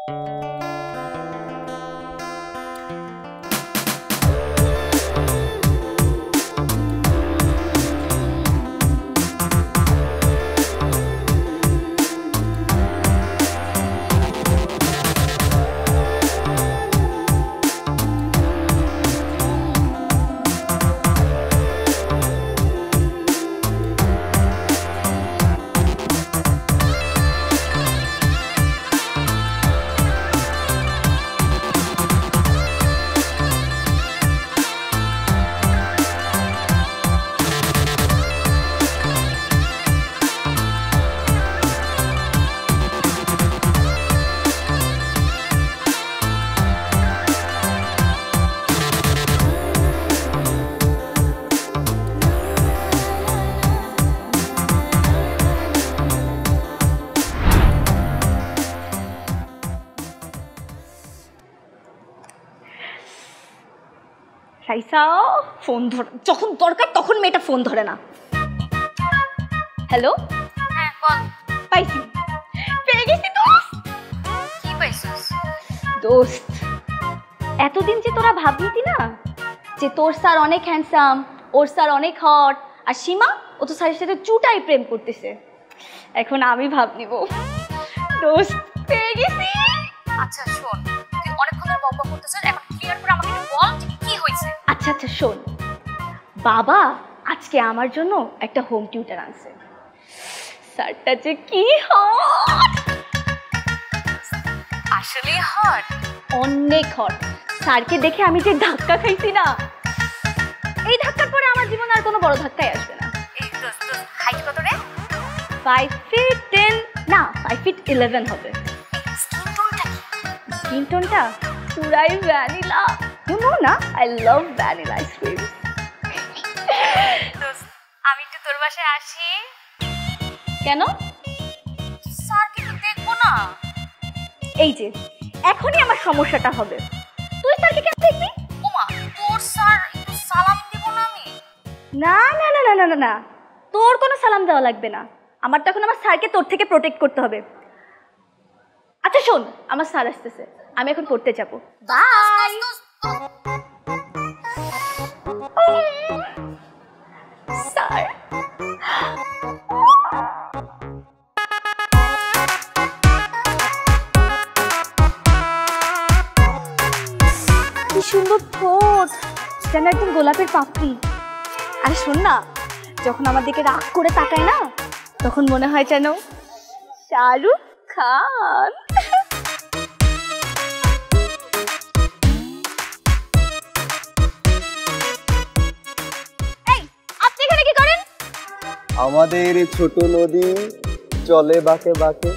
Raisa phone ধর, যখন দরকার তখন মেয়েটা ফোন ধরে না। হ্যালো, হ্যাঁ বল। পাইছি, পেয়ে গেছি দোস্ত। কি পাইছিস? দোস্ত, এতদিন যে তোরা ভাবলি না যে তোর স্যার অনেক হ্যান্ডসাম, ওর স্যার অনেক হট, আর সীমা ও তো স্যারের সাথে চুটাই প্রেম করতেছে, এখন আমি ভাব নিব। দোস্ত, পেয়ে গেছি। আচ্ছা শোন, তুই অনেকক্ষণ ধরে বকবক করতেছিস, এখন ক্লিয়ার করে আমাকে একটু বল যে কি হয়েছে। আচ্ছা আচ্ছা শোন, বাবা আজকে আমার জন্য একটা হোম টিউটার আনছে। স্যারটা যে কি হট, আসলে হট, অনেক হট। স্যারকে দেখে আমি যে ধাক্কা খাইছি না, এই ধাক্কার পরে আমার জীবনে আর কোনো বড় ধাক্কাই আসবে না। এই দোস্ত হাইট কত রে? 5 feet 10 না 5 feet 11 হবে। স্কিন টোনটা কি? স্কিন টোনটা পুরাই ভ্যানিলা। ইউ নো না, আই লাভ ভ্যানিলা আইসক্রিম। দোস্ত আমি একটু তোর বাসায় আসি। কেন? স্যারকে তো দেখবো না। এই যে এখনই আমার সমস্যাটা হবে। তুই স্যারকে কেন দেখবি? ওমা, তোর স্যার একটু সালাম দিব না আমি? না না না না না না না, তোর কোনো সালাম দেওয়া লাগবে না। আমার তো এখন আমার স্যারকে তোর থেকে প্রোটেক্ট করতে হবে। আচ্ছা শোন, আমার স্যার আসতেছে, আমি এখন পড়তে যাব। বাই। স্যার, কি সুন্দর ঠোঁট, যেন একদম গোলাপের পাপড়ি। আরে শোন না, যখন আমার দিকে রাগ করে তাকায় না, তখন মনে হয় যেন শাহরুখ খান। এই, আপনি এখানে কি করেন? আমাদের এই ছোট নদী চলে বাঁকে বাঁকে,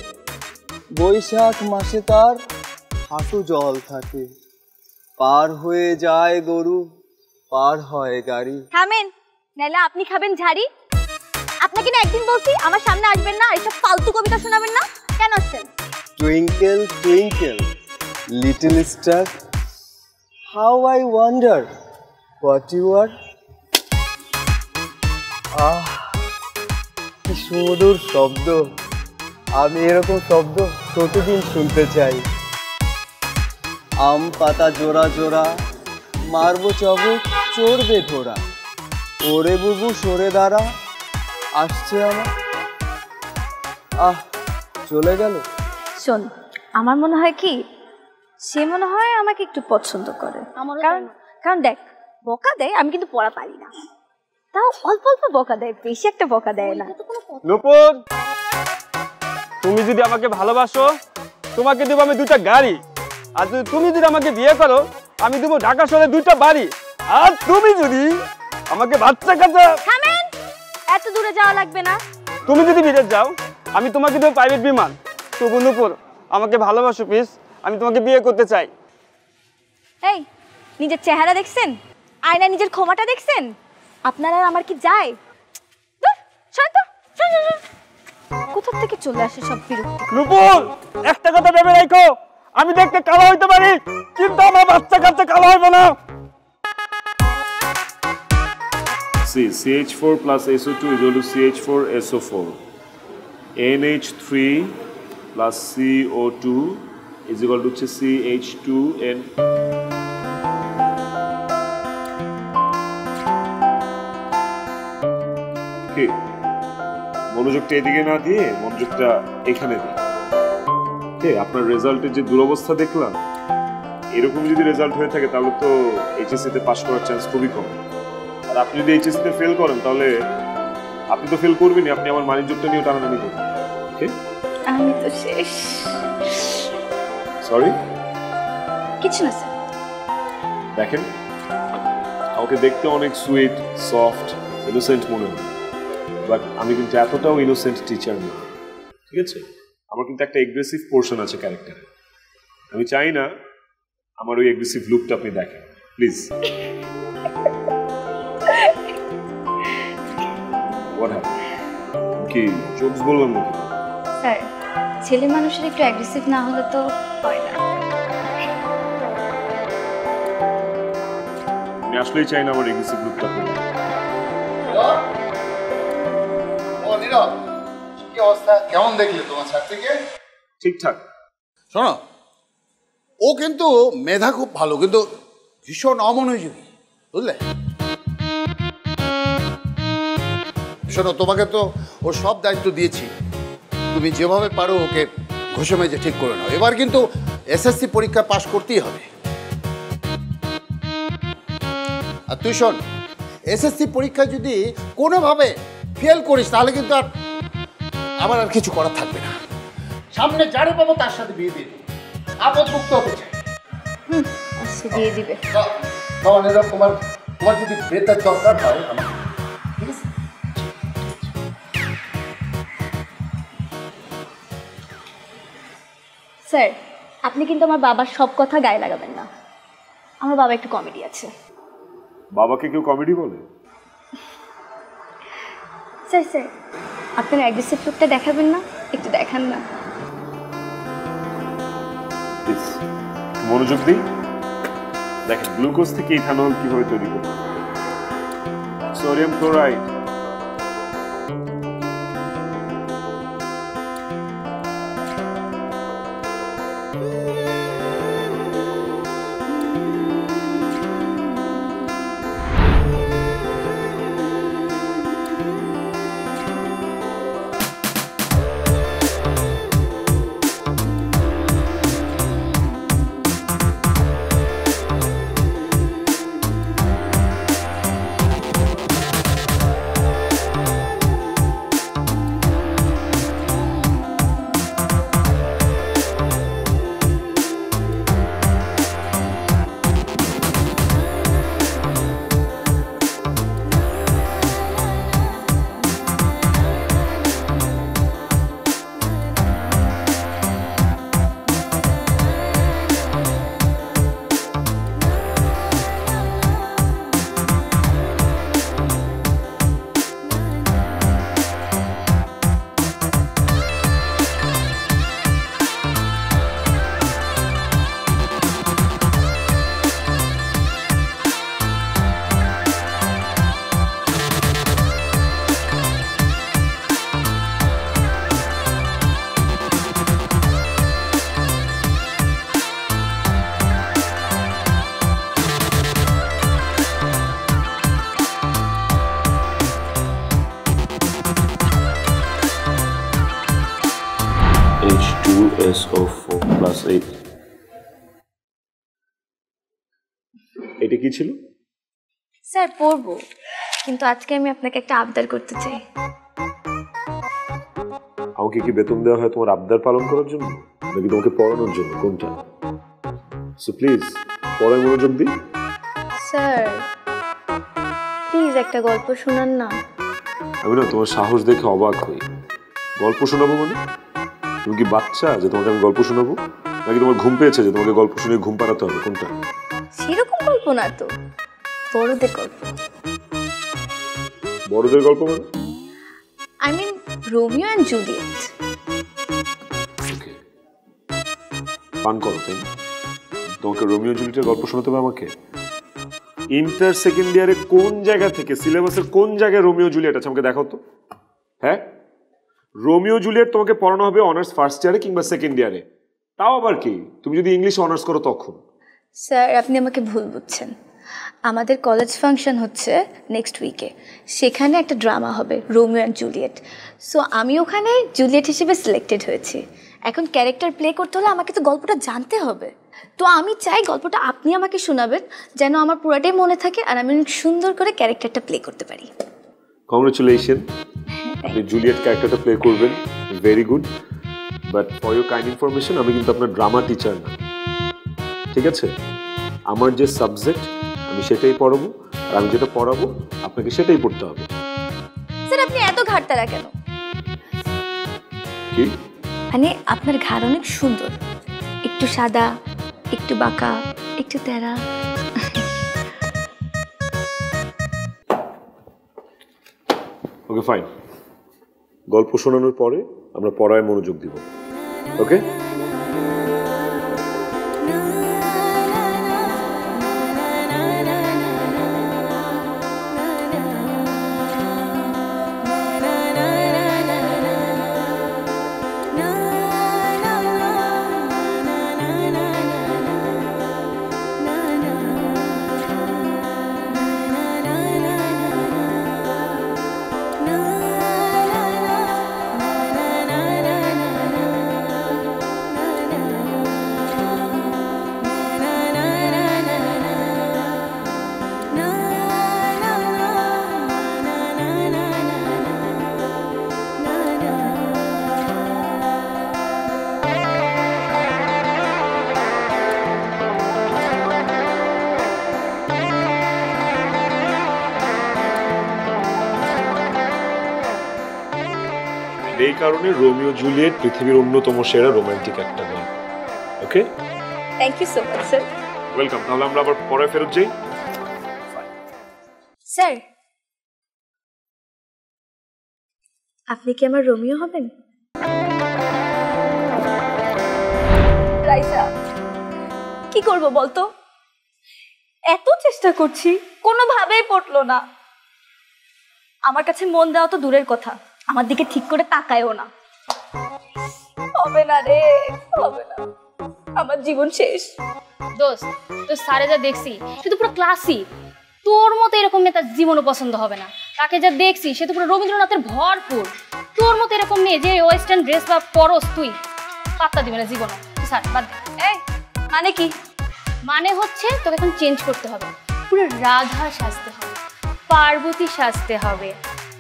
বৈশাখ মাসে তার হাঁটু জল থাকে, পার হয়ে যায় গরু, পার হয় গাড়ি। থামেন, নাইলে আপনি খাবেন ঝাড়ি। আপনাকে না একদিন বলছি আমার সামনে আসবেন না, এইসব ফালতু কবিতা শোনাবেন না। কেন আসছেন? Twinkle twinkle little star, how I wonder what you are. আহ, কি সুমধুর শব্দ, আমি এরকম শব্দ প্রতিদিন শুনতে চাই। আম পাতা জোড়া জোড়া, মারবো চবক চড়বে ঘোড়া, ওরে বুবু সরে দাঁড়া, আসছে আমার। আহ, চলে গেল। শোন, আমার মনে হয় কি, সে মনে হয় আমাকে একটু পছন্দ করে। কারণ দেখ, বকা দেয়, আমি কিন্তু পড়া পারি না, তাও অল্প অল্প বকা দেয়, বেশি একটা বকা দেয় না। নূপুর, তুমি যদি আমাকে ভালোবাসো, তোমাকে দেবো আমি 2টা গাড়ি, আর তুমি যদি আমাকে বিয়ে করো, আমি দেবো ঢাকা শহরে 2টা বাড়ি, আর তুমি যদি আমাকে বাচ্চা কাচ্চা। থামেন, এত দূরে যাওয়া লাগবে না। তুমি যদি বিদেশ যাও, আমি তোমাকে দেবো প্রাইভেট বিমান। তবু নূপুর, আমাকে ভালোবাসো প্লিজ, আমি তোমাকে বিয়ে করতে চাই। এই, নিজের চেহারা দেখছেন? আয়নায় নিজের ক্ষমাটা দেখছেন? আপনার আর আমার কি যায়? কোথা থেকে চলে আসে সব বিরক্তি। নূপুর, একটা কথা ভেবে রাখো, আমি দেখতে কালো হইতে পারি, কিন্তু আমার বাচ্চা কাচ্চা কালো হইব না। See, CH4 plus SO2 is equal to CH4 SO4. NH3 plus CO2 is equal to হচ্ছে CH2N। কি মনোযোগটা এদিকে না দিয়ে মনোযোগটা এখানে দিই। কে আপনার রেজাল্টের যে দুরবস্থা দেখলাম, এরকম যদি রেজাল্ট হয়ে থাকে তাহলে তো এইচএসসি তে পাশ করার চান্স খুবই কম। আর আপনি যদি এইচএসসি তে ফেল করেন তাহলে আপনি তো ফেল করবেনই, আপনি আমার মানিজ্যটা নিয়ে টানাটানি করবেন। ওকে আমি তো শেষ। সরি, কিছু না স্যার। দেখেন আমাকে দেখতে অনেক সুইট, সফট, ইনোসেন্ট মনে হয়, বাট আমি কিন্তু এতটাও ইনোসেন্ট টিচার না, ঠিক আছে? আমার কিন্তু একটা এগ্রেসিভ পোর্শন আছে ক্যারেক্টারে। আমি চাই না আমার ওই এগ্রেসিভ লুকটা আপনি দেখেন, প্লিজ। What happened? কি জোকস বললাম নাকি? স্যার, ছেলে মানুষের একটু অ্যাগ্রেসিভ না হলে তো হয় না। আমি আসলেই চাই না আমার এগ্রেসিভ লুকটা পেয়ে। নীরব, কি অবস্থা? কেমন দেখলে তোমার ছাত্রীকে? ঠিকঠাক। শোনো, ও কিন্তু মেধা খুব ভালো, কিন্তু ভীষণ অমনোযোগী, বুঝলে? শোনো, তোমাকে তো ওর সব দায়িত্ব দিয়েছি, তুমি যেভাবে পারো ওকে ঘষে মেজে ঠিক করে নাও। এবার কিন্তু এসএসসি পরীক্ষা পাশ করতেই হবে। আর তুই শোন, এসএসসি পরীক্ষা যদি কোনোভাবে ফেল করিস তাহলে কিন্তু আর কিছু করার থাকবে না। সামনে যারে পাবো তার সাথে বিয়ে দিয়ে দেবো, আপদ মুক্ত হতে চাই। আচ্ছা, দিয়ে দিবে। তোমার যদি বেতার দরকার হয় আমার, ঠিক আছে? স্যার, আপনি কিন্তু আমার বাবার সব কথা গায়ে লাগাবেন না। আমার বাবা একটু কমেডি আছে। বাবাকে কেউ কমেডি বলে? স্যার স্যার, আপনার অ্যাগ্রেসিভ লুকটা দেখাবেন না? একটু দেখান না। প্লিজ মনোযোগ দিই। দেখেন গ্লুকোজ থেকে ইথানল কিভাবে তৈরি করবে। Sodium chloride, H2SO4 plus 8। এটা কি ছিল? স্যার, পড়বো, কিন্তু আজকে আমি আপনাকে একটা আবদার করতে চাই। আমাকে কি বেতন দেওয়া হয় তোমার আবদার পালন করার জন্য, নাকি তোমাকে পড়ানোর জন্য? কোনটা? সো প্লিজ পড়ায় মনোযোগ দিই। স্যার প্লিজ একটা গল্প শোনান না। আমি না তোমার সাহস দেখে অবাক হই। গল্প শোনাবো মানে? তুমি কি বাচ্চা যে তোমাকে আমি গল্প শোনাবো, নাকি তোমার ঘুম পেয়েছে যে তোমাকে গল্প শুনে ঘুম পাড়াতে হবে? কোনটা? সেরকম গল্প না তো, বড়দের গল্প। বড়দের গল্প মানে? I mean Romeo and Juliet. Okay, পান করো তাই না? তোমাকে রোমিও জুলিয়েটের গল্প শোনাতে হবে আমাকে? ইন্টার সেকেন্ড ইয়ারে কোন জায়গা থেকে, সিলেবাসের কোন জায়গায় রোমিও জুলিয়েট আছে আমাকে দেখাও তো। হ্যাঁ, রোমিও জুলিয়েট তোমাকে পড়ানো হবে অনার্স ফার্স্ট ইয়ারে কিংবা সেকেন্ড ইয়ারে, তাও আবার কি, তুমি যদি ইংলিশে অনার্স করো তখন। স্যার আপনি আমাকে ভুল বুঝছেন। আমাদের কলেজ ফাংশন হচ্ছে নেক্সট উইকে, সেখানে একটা ড্রামা হবে রোমিও অ্যান্ড জুলিয়েট। সো আমি ওখানে জুলিয়েট হিসেবে সিলেক্টেড হয়েছি। এখন ক্যারেক্টার প্লে করতে হলে আমাকে তো গল্পটা জানতে হবে। তো আমি চাই গল্পটা আপনি আমাকে শোনাবেন, যেন আমার পুরাটাই মনে থাকে আর আমি অনেক সুন্দর করে ক্যারেক্টারটা প্লে করতে পারি। কংগ্রেচুলেশন, আপনি জুলিয়েট ক্যারেক্টারটা প্লে করবেন, very good. But for your kind information, আমি কিন্তু আপনার ড্রামা টিচার না, ঠিক আছে? আমার যে সাবজেক্ট আমি সেটাই পড়াবো, আর আমি যেটা পড়াবো আপনাকে সেটাই পড়তে হবে। স্যার আপনি এত ঘাটতারা কেন? কি মানে আপনার ঘাড় অনেক সুন্দর, একটু সাদা, একটু বাঁকা, একটু তেরা। ওকে ফাইন, গল্প শোনানোর পরে আমরা পড়ায় মনোযোগ দিব, ওকে? এই কারণে রোমিও জুলিয়েট পৃথিবীর অন্যতম সেরা রোমান্টিক একটা গল্প, okay? Thank you so much sir. Welcome. তাহলে আমরা আবার পরে ফেরত যাই। স্যার আপনি কি আমার রোমিও হবেন? রাইসা কি করব বলতো, এত চেষ্টা করছি কোনোভাবেই পটলো না। আমার কাছে মন দেওয়া তো দূরের কথা, আমার দিকে ঠিক করে তাকায়ও না। হবে না রে, হবে না, আমার জীবন শেষ। দোস্ত তোর স্যারে যা দেখছি সে তো পুরো ক্লাসিক, তোর মতো এরকম মেয়ে তার জীবনও পছন্দ হবে না। তাকে যা দেখছি সে তো পুরো রবীন্দ্রনাথের ভরপুর। তোর মতো এরকম মেয়ে যে ওয়েস্টার্ন ড্রেস বা পরস তুই পাত্তা দিবে না জীবন। স্যার বাদ দে। এই মানে কি? মানে হচ্ছে তোকে এখন চেঞ্জ করতে হবে, পুরো রাধা সাজতে হবে, পার্বতী সাজতে হবে,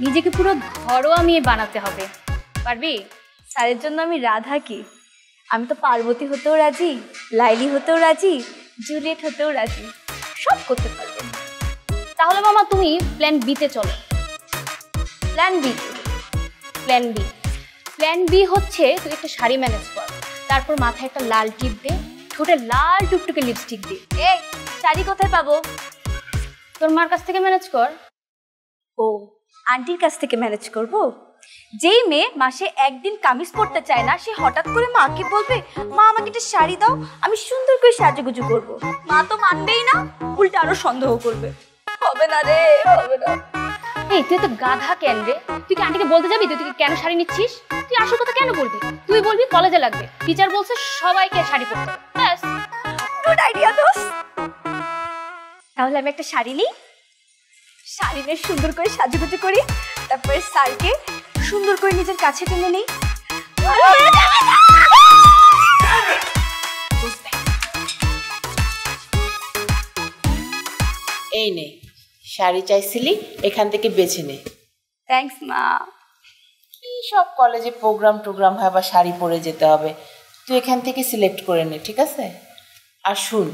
নিজেকে পুরো ঘরোয়া মেয়ে বানাতে হবে। পারবি? স্যারের জন্য আমি রাধা কি? আমি তো পার্বতী হতেও রাজি, লাইলি হতেও রাজি, জুলিয়েট হতেও রাজি, সব করতে পারবে। তাহলে মামা তুমি প্ল্যান বিতে চলো। Plan B? Plan B, plan B হচ্ছে তুই একটা শাড়ি ম্যানেজ কর, তারপর মাথায় একটা লাল টিপ দে, ঠোঁটে লাল টুকটুকে লিপস্টিক দে। এই শাড়ি কোথায় পাবো? তোর মার কাছ থেকে ম্যানেজ কর। ও আন্টির কাছ থেকে ম্যানেজ করব? যেই মেয়ে মাসে একদিন কামিজ পরতে চায় না, সে হঠাৎ করে মাকে বলবে মা আমাকে একটা শাড়ি দাও, আমি সুন্দর করে সাজুগুজু করব। মা তো মানবেই না, উল্টা আরো সন্দেহ করবে। হবে না রে, হবে না। এই তুই তো গাধা কেন রে? তুই কি আন্টিকে বলতে যাবি তুই কেন শাড়ি নিচ্ছিস? তুই আসল কথা কেন বলবি? তুই বলবি কলেজে লাগবে, টিচার বলছে সবাইকে শাড়ি পরতে হবে, ব্যাস। গুড আইডিয়া দোস্ত। তাহলে আমি একটা শাড়ি নিই, শাড়ি নিয়ে সুন্দর করে সাজুগুজু করি, তারপরে স্যারকে সুন্দর করে নিজের কাছে টেনে নিই। এই নে শাড়ি চাইছিলি, এখান থেকে বেছে নে। থ্যাঙ্কস মা। কি সব কলেজে প্রোগ্রাম হয় বা শাড়ি পরে যেতে হবে, তুই এখান থেকে সিলেক্ট করে নে, ঠিক আছে? আর শুন,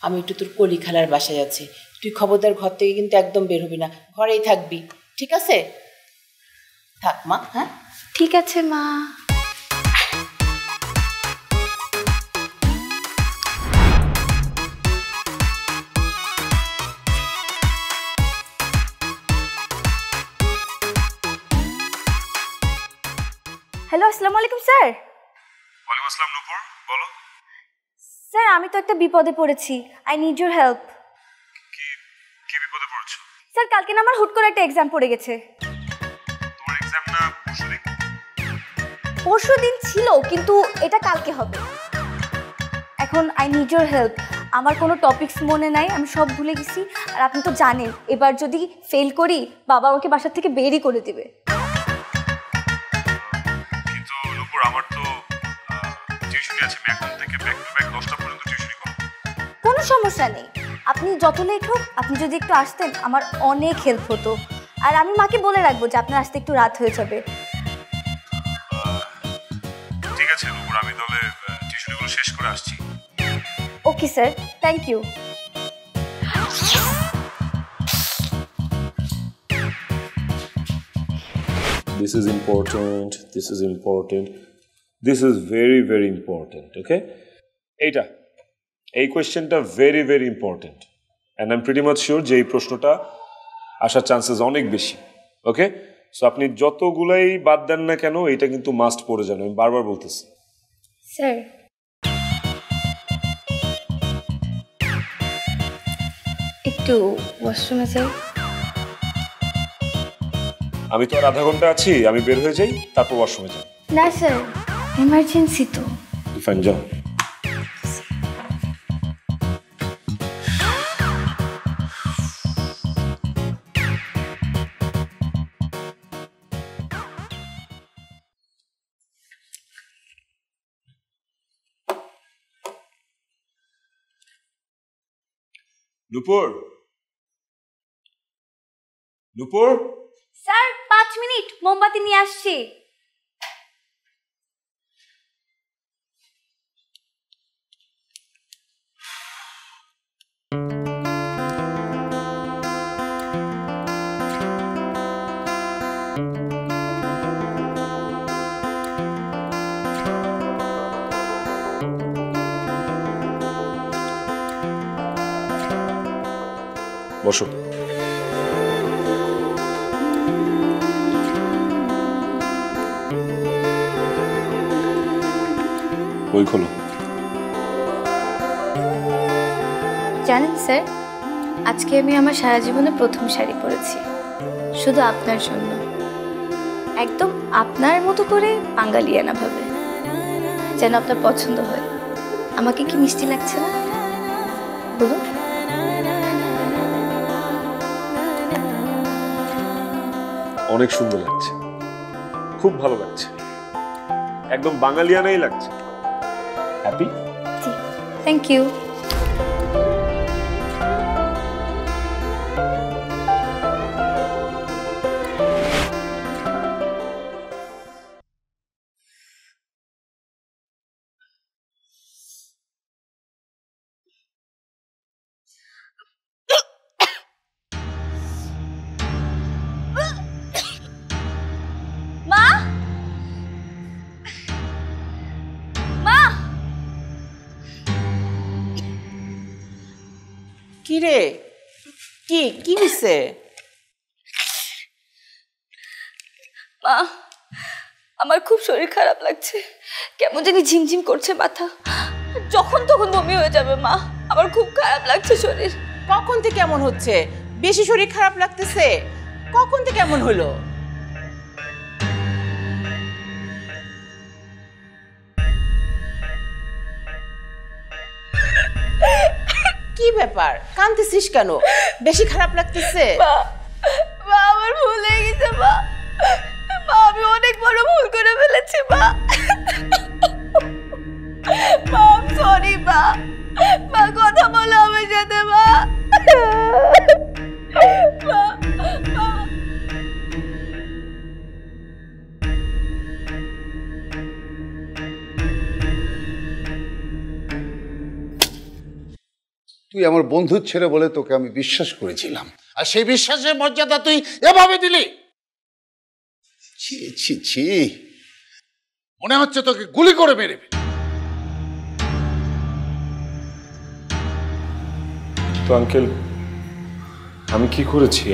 আমি একটু তোর কলি খালার বাসায় যাচ্ছি, তুই খবরদার ঘর থেকে কিন্তু একদম বের হবি না, ঘরেই থাকবি, ঠিক আছে? থাক মা। হ্যাঁ ঠিক আছে মা। হ্যালো, আসসালামু আলাইকুম স্যার। ওয়ালাইকুম আসসালাম নূপুর, বলো। স্যার আমি তো একটা বিপদে পড়েছি, আই নিড ইউর হেল্প। কি বিপদে পড়ছো? স্যার কালকে না আমার হুট করে একটা এক্সাম পড়ে গেছে। তোমার এক্সাম না পরশুদিন? পরশুদিন ছিল, কিন্তু এটা কালকে হবে। এখন আই নিড ইউর হেল্প। আমার কোনো টপিকস মনে নাই, আমি সব ভুলে গেছি। আর আপনি তো জানেন এবার যদি ফেল করি বাবা আমাকে বাসার থেকে বেরই করে দেবে। কিন্তু নুপুর আমার তো টিউশনি আছে, আমি এখন থেকে ব্যাক টু ব্যাক 10টা পর্যন্ত টিউশনি করব। কোনো সমস্যা নেই, আপনি যত লেট হোক আপনি যদি একটু আসতেন আমার অনেক হেল্প হতো। আর আমি মাকে বলে রাখবো যে আপনার আসতে একটু রাত হয়ে যাবে। ঠিক আছে নুপুর, আমি তাহলে টিউশনিগুলো শেষ করে আসছি। Okay sir, thank you. This is important, this is important, this is very very important, okay? এই কোয়েশ্চেনটা very very important and I am pretty much sure যে এই প্রশ্নটা আসার চান্সেস অনেক বেশি, ওকে? সো আপনি যতগুলাই বাদ দেন না কেন এটা কিন্তু মাস্ট পড়ে যান, আমি বারবার বলতেছি। স্যার একটু ওয়াশরুমে যাই। আমি তো আর আধা ঘন্টা আছি, আমি বের হয়ে যাই তারপর ওয়াশরুমে যাই। না স্যার, এমার্জেন্সি তো। ফাইন, যাও। নুপুর, নুপুর, স্যার 5 মিনিট, মোমবাতি নিয়ে আসছি। বসো। বই খোলো। জানেন স্যার, আজকে আমি আমার সারা জীবনে প্রথম শাড়ি পরেছি, শুধু আপনার জন্য। একদম আপনার মতো করে বাঙালিয়ানা ভাবে, যেন আপনার পছন্দ হয়। আমাকে কি মিষ্টি লাগছে না বলুন? অনেক সুন্দর লাগছে, খুব ভালো লাগছে, একদম বাঙালিয়ানাই লাগছে। হ্যাপি? জি, থ্যাংক ইউ। মা, মা, কি রে, কি হইছে? মা, আমার খুব শরীর খারাপ লাগছে, কেমন জানি ঝিমঝিম করছে মাথা, যখন তখন বমি হয়ে যাবে। মা, আমার খুব খারাপ লাগছে শরীর। কখন থেকে এমন হচ্ছে? বেশি শরীর খারাপ লাগতেছে? কখন থেকে এমন হলো? কি ব্যাপার, কাঁদতেছিস কেন? বেশি খারাপ লাগতেছে? মা, আমার ভুল হয়ে গেছে মা। মা, আমি অনেক বড় ভুল করে ফেলেছি মা। মা, সরি মা। মা, কথা বলো আমার সাথে মা। তুই আমার বন্ধুর ছেলে বলে তোকে আমি বিশ্বাস করেছিলাম, আর সেই বিশ্বাসের মর্যাদা তুই এভাবে দিলি। ছি ছি ছি, মনে হচ্ছে তোকে গুলি করে মেরে ফেলবে। তো আঙ্কেল, আমি কি করেছি?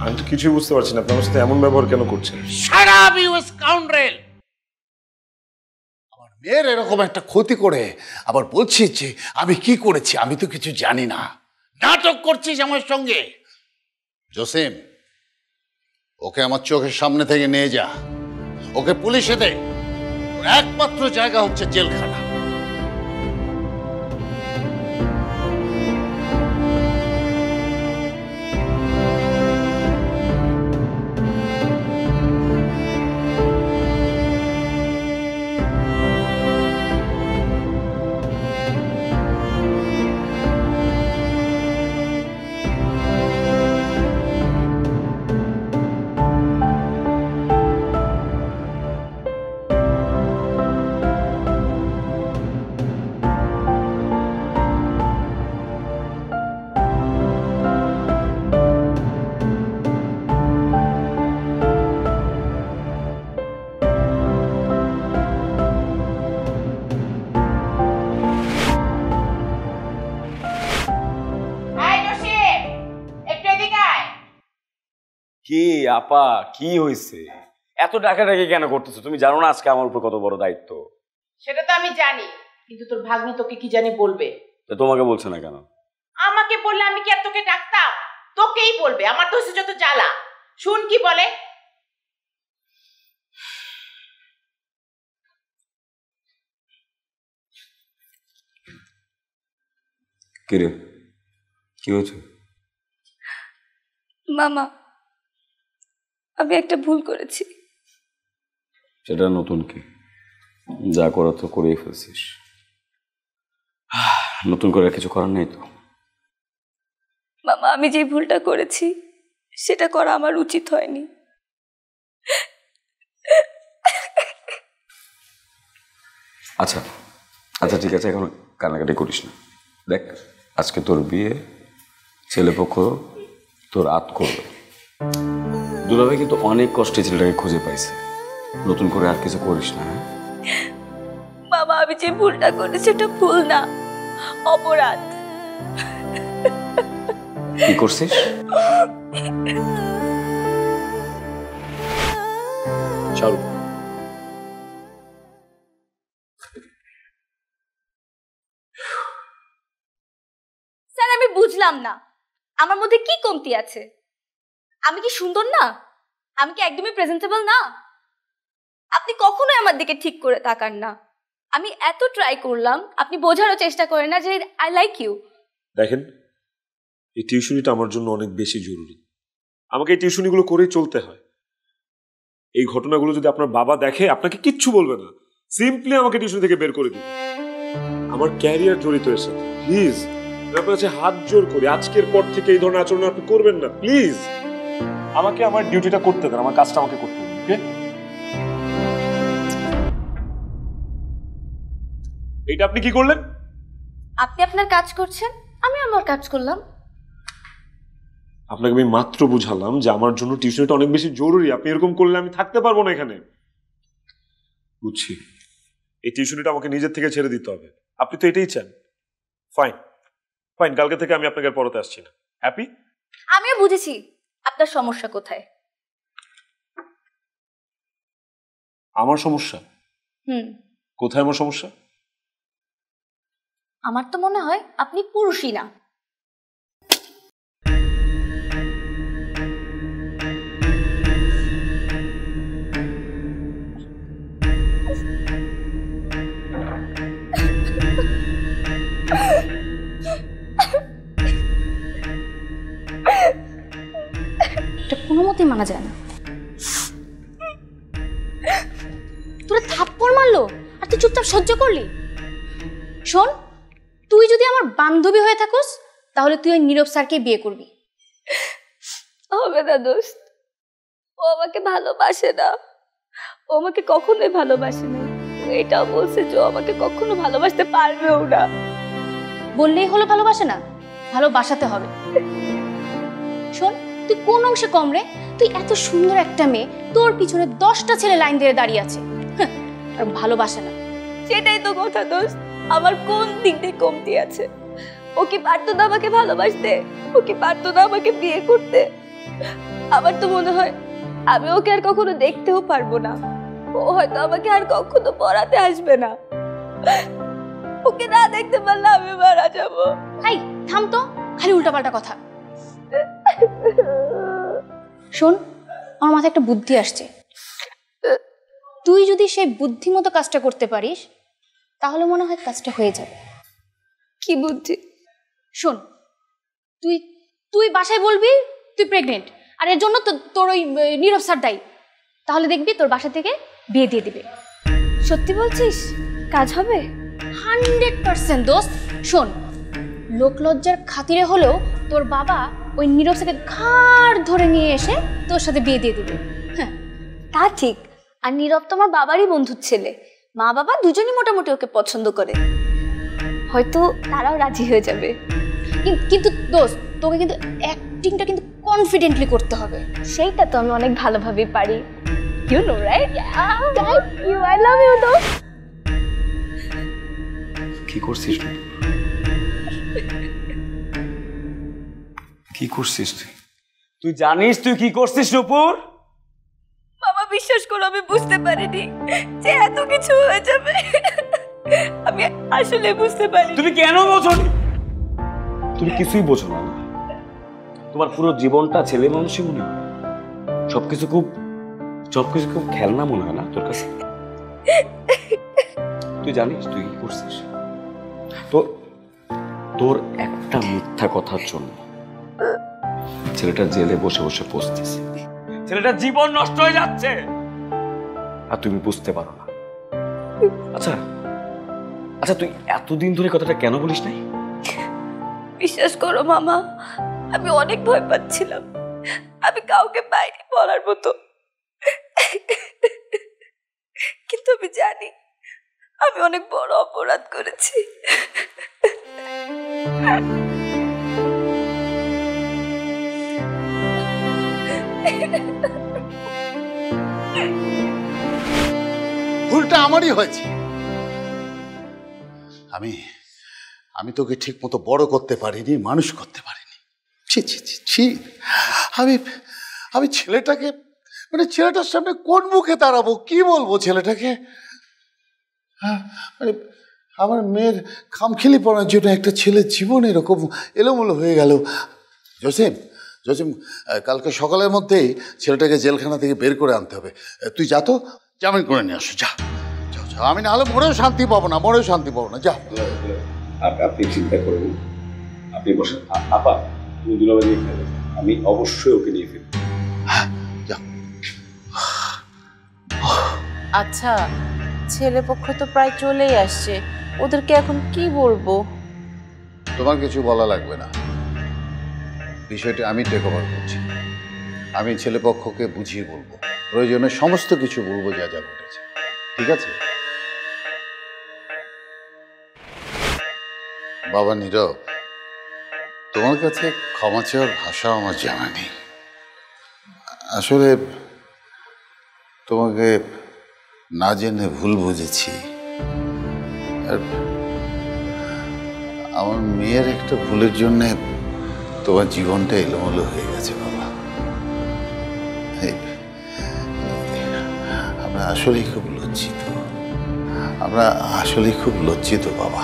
আমি তো কিছুই বুঝতে পারছি না, আপনি আমার সাথে এমন ব্যবহার কেন করছেন? Shut up, you scoundrel! আমার মেয়ের এরকম একটা ক্ষতি করে আবার বলছিস যে আমি কি করেছি? আমি তো কিছু জানি না। নাটক করছিস আমার সঙ্গে। জসিম, ওকে আমার চোখের সামনে থেকে নিয়ে যা, ওকে পুলিশে দে। ওর একমাত্র জায়গা হচ্ছে জেলখানা। কি আপা, কি হয়েছে? এত ডাকাডাকি কেন করতেছো? তুমি জানো না আজকে আমার উপর কত বড় দায়িত্ব? সেটা তো আমি জানি, কিন্তু তোর ভাগ্নি তোকে কি জানি বলবে। তো তোমাকে বলছে না কেন? আমাকে বললে আমি কি আর তোকে ডাকতাম? তোকেই বলবে। আমার তো হচ্ছে যত জ্বালা। শুন কি বলে। কিরে, কি হয়েছে? মামা, আমি একটা ভুল করেছি। সেটা নতুন কি? যা করার তো করেই ফেলছিস, নতুন করে কিছু করার নেই তো। মামা, আমি যে ভুলটা করেছি সেটা করা আমার উচিত হয়নি। আচ্ছা আচ্ছা ঠিক আছে, এখন কান্নাকাটি করিস না। দেখ, আজকে তোর বিয়ে, ছেলেপক্ষ তোর আত করবে। দুলাভাই কিন্তু অনেক কষ্টে ছেলেটাকে খুঁজে পাইছে। নতুন করে আর কিছু করিস না। মামা, আমি যে ভুলটা করেছি সেটা ভুল না, অপরাধ। কি করছিস? শাহরুখ, স্যার, আমি বুঝলাম না আমার মধ্যে কি কমতি আছে। আমি কি সুন্দর না? আমি কি একদমই প্রেজেন্টেবল না? আপনি কখনোই আমার দিকে ঠিক করে তাকান না। আমি এত ট্রাই করলাম, আপনি বোঝারও চেষ্টা করেন না যে আই লাইক ইউ। দেখেন, এই টিউশনিটা আমার জন্য অনেক বেশি জরুরি। আমাকে এই টিউশনিগুলো করেই চলতে হয়। এই ঘটনাগুলো যদি আপনার বাবা দেখে, আপনাকে কিচ্ছু বলবে না, সিম্পলি আমাকে টিউশন থেকে বের করে দিবে। আমার ক্যারিয়ার জড়িত এর সাথে। প্লিজ, আপনার কাছে হাত জোর করি, আজকের পর থেকে এই ধরনের আচরণ আপনি করবেন না। প্লিজ, আমাকে আমার ডিউটিটা করতে দেন, আমার কাজটা আমাকে করতে দেন। ওকে? এইটা আপনি কি করলেন? আপনি আপনার কাজ করছেন, আমি আমার কাজ করলাম। আপনাকে আমি মাত্র বুঝালাম যে আমার জন্য টিউশনটা অনেক বেশি জরুরি। আপনি এরকম করলে আমি থাকতে পারবো না এখানে। বুঝছি, এই টিউশনটা আমাকে নিজের থেকে ছেড়ে দিতে হবে। আপনি তো এটাই চান। ফাইন ফাইন, কালকে থেকে আমি আপনাকে আর পড়াতে আসছি না। হ্যাপি? আমিও বুঝেছি আপনার সমস্যা কোথায়। আমার সমস্যা কোথায়? আমার সমস্যা? আমার তো মনে হয় আপনি পুরুষই না। এটা কোনো মতেই মানা যায় না। তোরা থাপ্পড় মারলো আর তুই চুপচাপ সহ্য করলি? শোন, তুই যদি আমার বান্ধবী হয়ে থাকোস তাহলে তুই ওই নীরব স্যারকে বিয়ে করবি। হবে না দোস্ত, ও আমাকে ভালোবাসে না। ও আমাকে কখনোই ভালোবাসে না। ও এটাও বলছে যে ও আমাকে কখনো ভালোবাসতে পারবেও না। বললেই হলো ভালোবাসে না, ভালোবাসাতে হবে। শোন, তুই কোন অংশে কম রে? তুই এত সুন্দর একটা মেয়ে, তোর পিছনে 10টা ছেলে লাইন দিয়ে দাঁড়িয়ে আছে, আর ভালোবাসে না। সেটাই তো কথা দোস্ত, আমার কোন দিক দিয়ে কমতি আছে? ও কি পারতো না আমাকে ভালোবাসতে? ও কি পারতো না আমাকে বিয়ে করতে? আমার তো মনে হয় আমি ওকে আর কখনো দেখতেও পারবো না। ও হয়তো আমাকে আর কখনো পড়াতে আসবে না। ওকে না দেখতে পারলে আমি মারা যাবো। হাই, থাম তো, খালি উল্টাপাল্টা কথা। শোন, আমার মাথায় একটা বুদ্ধি আসছে। তুই যদি সেই বুদ্ধিমতো কাজটা করতে পারিস তাহলে মনে হয় কাজটা হয়ে যাবে। কি বুদ্ধি? শোন, তুই তুই বাসায় বলবি তুই প্রেগনেন্ট, আর এর জন্য তোর ওই নীরব স্যার দায়ী। তাহলে দেখবি তোর বাসা থেকে বিয়ে দিয়ে দিবে। সত্যি বলছিস? কাজ হবে? 100% দোস্ত। শোন, লোকলজ্জার খাতিরে হলেও তোর বাবা ওই নীরব স্যারকে ঘাড় ধরে নিয়ে এসে তোর সাথে বিয়ে দিয়ে দিবে। হ্যাঁ, তা ঠিক। আর নীরব তো আমার বাবারই বন্ধুর ছেলে। মা বাবা দুজনই মোটামুটি ওকে পছন্দ করে। হয়তো তারাও রাজি হয়ে যাবে। কিন্তু দোস্ত, তোকে কিন্তু অ্যাক্টিংটা কিন্তু কনফিডেন্টলি করতে হবে। সেইটা তো আমি অনেক ভালোভাবে পারি। You know right? Thank you, I love you দোস্ত। কি করছিস তুই? কি করছিস তুই? তুই জানিস তুই কি করছিস নূপুর? মামা বিশ্বাস করো আমি বুঝতে পারিনি যে এত কিছু হয়ে যাবে। আমি আসলে বুঝতে পারি। তুমি কেন বোঝোনি? তুমি কিছুই বোঝো না। তোমার পুরো জীবনটা ছেলে মানুষই মনে হয়, সবকিছু খুব খেলনা মনে হয় না তোর কাছে? তুই জানিস তুই কি করছিস? তোর একটা মিথ্যা কথার জন্য ছেলেটা জেলে বসে বসে পচতেছে, ছেলেটার জীবন নষ্ট হয়ে যাচ্ছে, আর তুমি বুঝতে পারো না। আচ্ছা তুই এতদিন ধরে কথাটা কেন বলিস নাই? বিশ্বাস করো মামা, আমি অনেক ভয় পাচ্ছিলাম। আমি কাউকে পাইনি বলার মতো, কিন্তু আমি জানি আমি অনেক বড় অপরাধ করেছি। ভুলটা আমারই হয়েছে। আমি তোকে ঠিক মতো বড় করতে পারিনি, মানুষ করতে পারিনি। ছি ছি ছি ছি। আমি ছেলেটাকে মানে ছেলেটার সামনে কোন মুখে দাঁড়াবো, কি বলবো ছেলেটাকে? মানে আমার মেয়ের খামখেলি পড়ার জন্য একটা ছেলের জীবন এরকম এলোমেলো হয়ে গেল। জসিম, কালকে সকালের মধ্যেই ছেলেটাকে জেলখানা থেকে বের করে আনতে হবে। তুই যা তো, জামিন করে নিয়ে আসো, যা। আমি নাহলে মরেও শান্তি পাবো না, যা। আপনি চিন্তা করবেন, আপনি বসেন। আপা তুমি দুলাভাই নিয়ে ফেলবেন, আমি অবশ্যই ওকে নিয়ে ফেলবো। যা। আচ্ছা, ছেলেপক্ষ তো প্রায় চলেই আসছে, ওদেরকে এখন কি বলবো? তোমার কিছু বলা লাগবে না, বিষয়টা আমি টেক ওভার করছি। আমি ছেলেপক্ষকে বুঝিয়ে বলবো, প্রয়োজনে সমস্ত কিছু বলবো যা যা ঘটেছে, ঠিক আছে? বাবা নীরব, তোমার কাছে ক্ষমা চাওয়ার ভাষা আমার জানা নেই। আসলে তোমাকে না জেনে ভুল বুঝেছি, আর আমার মেয়ের একটা ভুলের জন্যে তোমার জীবনটা এলোমেলো হয়ে গেছে বাবা। আমরা আসলেই খুব লজ্জিত বাবা।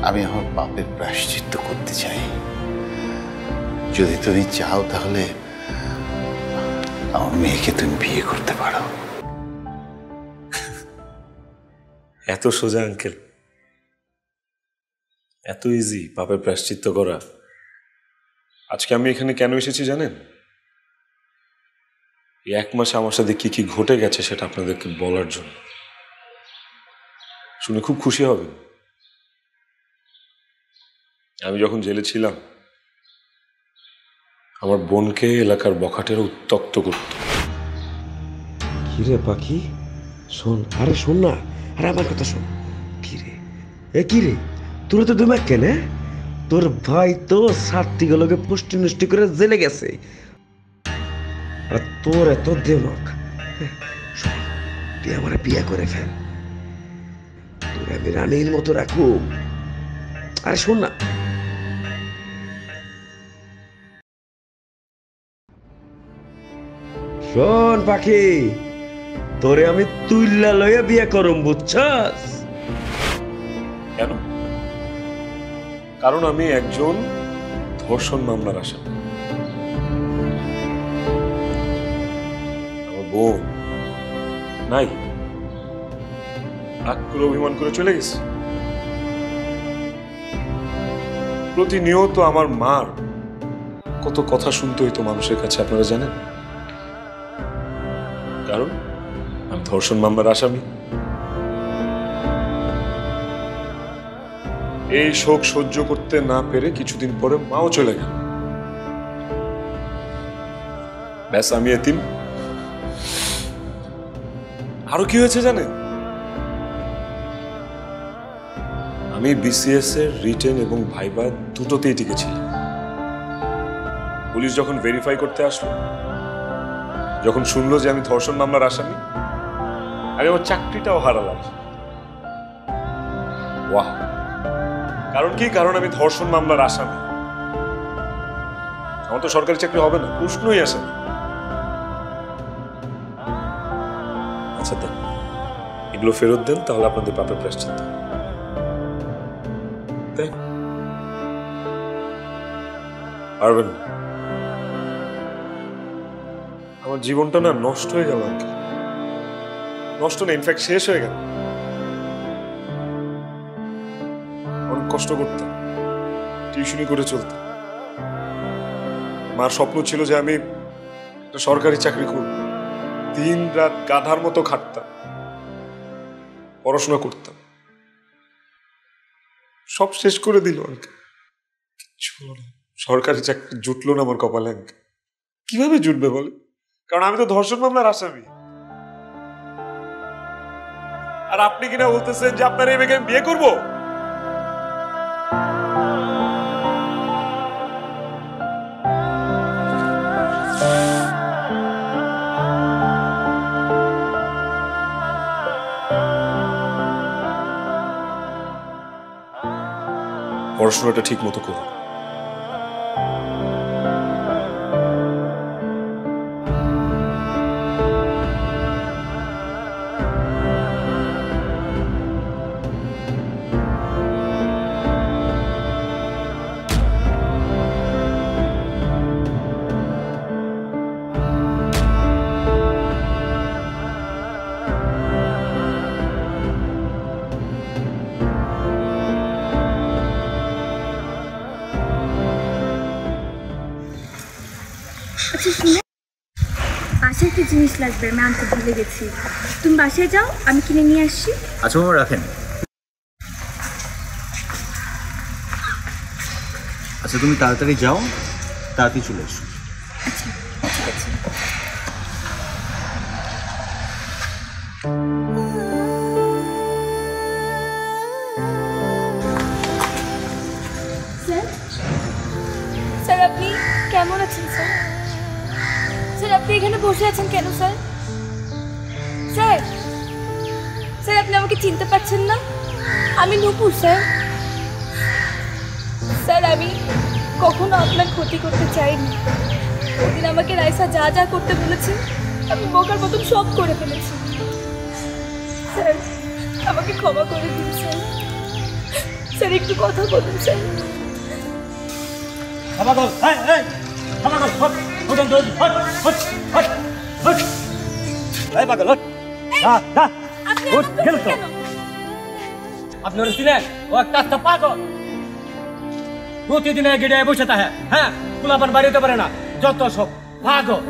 আমি আমার পাপের প্রায়শ্চিত্ত করতে চাই। যদি তুমি চাও তাহলে আমার মেয়েকে তুমি বিয়ে করতে পারো। এত সোজা আঙ্কেল, এত ইজি পাপের প্রায়শ্চিত্ত করা। আজকে আমি এখানে কেন এসেছি জানেন? এই 1 মাসে আমার সাথে কি কি ঘটে গেছে সেটা আপনাদেরকে বলার জন্য। শুনে খুব খুশি হবেন। আমি যখন জেলে ছিলাম, আমার বোনকে এলাকার বখাটেরা উত্ত্যক্ত করত। কিরে পাখি, শোন, আরে শোন না, আরে আমার কথা শোন। কিরে তোরা তো দিমাগ কেন? তোর ভাই তো সার্থিগুলোকে পুষ্টি নষ্টি করে জেলে গেছে, আর তোর এত দিমাগ। শোন, তুই আমার বিয়ে করে ফেল, তোর আমি রানীর মতো রাখবো। আরে শোন না, শোন পাখি, তোরে আমি তুইল্লা লইয়া বিয়ে করম, বুঝছস? কেন? কারণ আমি একজন ধর্ষণ মামলার আসামি। আমার বোন নাই, রাগ করে অভিমান করে চলে গেছে। প্রতিনিয়ত আমার মার কত কথা শুনতে হইতো মানুষের কাছে, আপনারা জানেন? কারণ আমি ধর্ষণ মামলার আসামি। এই শোক সহ্য করতে না পেরে কিছুদিন পরে মাও চলে গেল। ব্যাস, আমি এতিম। আরো কি হয়েছে জানেন? আমি বিসিএস এর রিটেন এবং ভাইবা দুটোতেই টিকেছিলাম। পুলিশ যখন ভেরিফাই করতে আসলো, যখন শুনলো যে আমি ধর্ষণ মামলার আসামি, আমি আমার চাকরিটাও হারালাম। ওয়াহ! কারণ কি? কারণ আমি ধর্ষণ মামলার আসামি। আমার তো সরকারি চাকরি হবে না, প্রশ্নই আসে না। আচ্ছা দেন, এগুলো ফেরত দেন, তাহলে আপনাদের পাপের প্রায়শ্চিত্ত। পারবেন না, আমার জীবনটা না নষ্ট হয়ে গেল। নষ্ট না, ইনফ্যাক্ট শেষ হয়ে গেল। অনেক কষ্ট করতাম, টিউশনি করে চলতাম। মার স্বপ্ন ছিল যে আমি একটা সরকারি চাকরি করব, দিন রাত গাধার মতো খাটতাম, পড়াশোনা করতাম, সব শেষ করে দিল আঙ্কেল। কিচ্ছু হলো না, সরকারি চাকরি জুটলো না আমার কপালে আঙ্কেল। কিভাবে জুটবে বলে? কারণ আমি তো ধর্ষণ মামলার আসামি। আর আপনি কিনা বলতেছেন যে আপনার এই মেয়েকে আমি বিয়ে করবো? পড়াশোনাটা ঠিক মতো করুন। বাসায় একটা জিনিস লাগবে, আমি আনতে ভুলে গেছি। তুমি বাসায় যাও, আমি কিনে নিয়ে আসছি। আচ্ছা মামা রাখেন। আচ্ছা তুমি তাড়াতাড়ি যাও, তাড়াতাড়ি চলে এসো। আচ্ছা ঠিক আছে। স্যার, স্যার আপনি কেমন আছেন স্যার? স্যার আপনি এখানে বসে আছেন কেন স্যার? স্যার, স্যার আপনি আমাকে চিনতে পারছেন না? আমি নূপুর স্যার। স্যার আমি কখনো আপনার ক্ষতি করতে চাইনি। ওদিন আমাকে রাইসা যা যা করতে বলেছে আমি বোকার মতন সব করে ফেলেছি। স্যার আমাকে ক্ষমা করে দিন স্যার। স্যার একটু কথা বলুন স্যার। আপনার চিনেন ও একটা পাগল, প্রতিদিন গেড়ে বসে থাকে। হ্যাঁ, পোলাপান বাড়িতে পারে না, যত সব পাগল।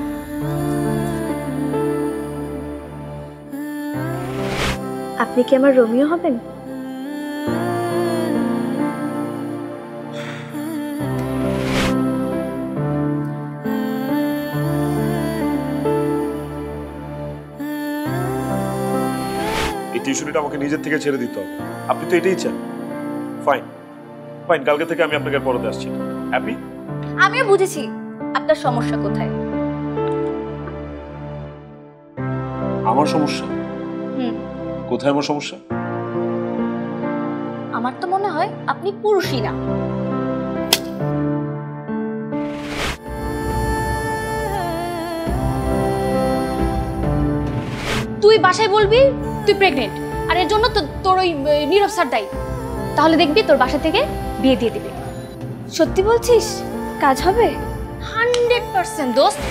আপনি কি আমার রোমিও হবেন? এই টিউশনিটা আমাকে নিজের থেকে ছেড়ে দিতে হবে। আপনি তো এটাই চান। ফাইন ফাইন, কালকে থেকে আমি আপনাকে পড়াতে আসছি। হ্যাপি? আমিও বুঝেছি আপনার সমস্যা কোথায়। আমার সমস্যা? হুম, কোথায় আমার সমস্যা? আমার তো মনে হয় আপনি পুরুষই না। তুই বাসায় বলবি তুই প্রেগনেন্ট, আর এর জন্য তোর ওই নীরব স্যার দায়ী। তাহলে দেখবি তোর বাসা থেকে বিয়ে দিয়ে দিবে। সত্যি বলছিস? কাজ হবে? 100% দোস্ত।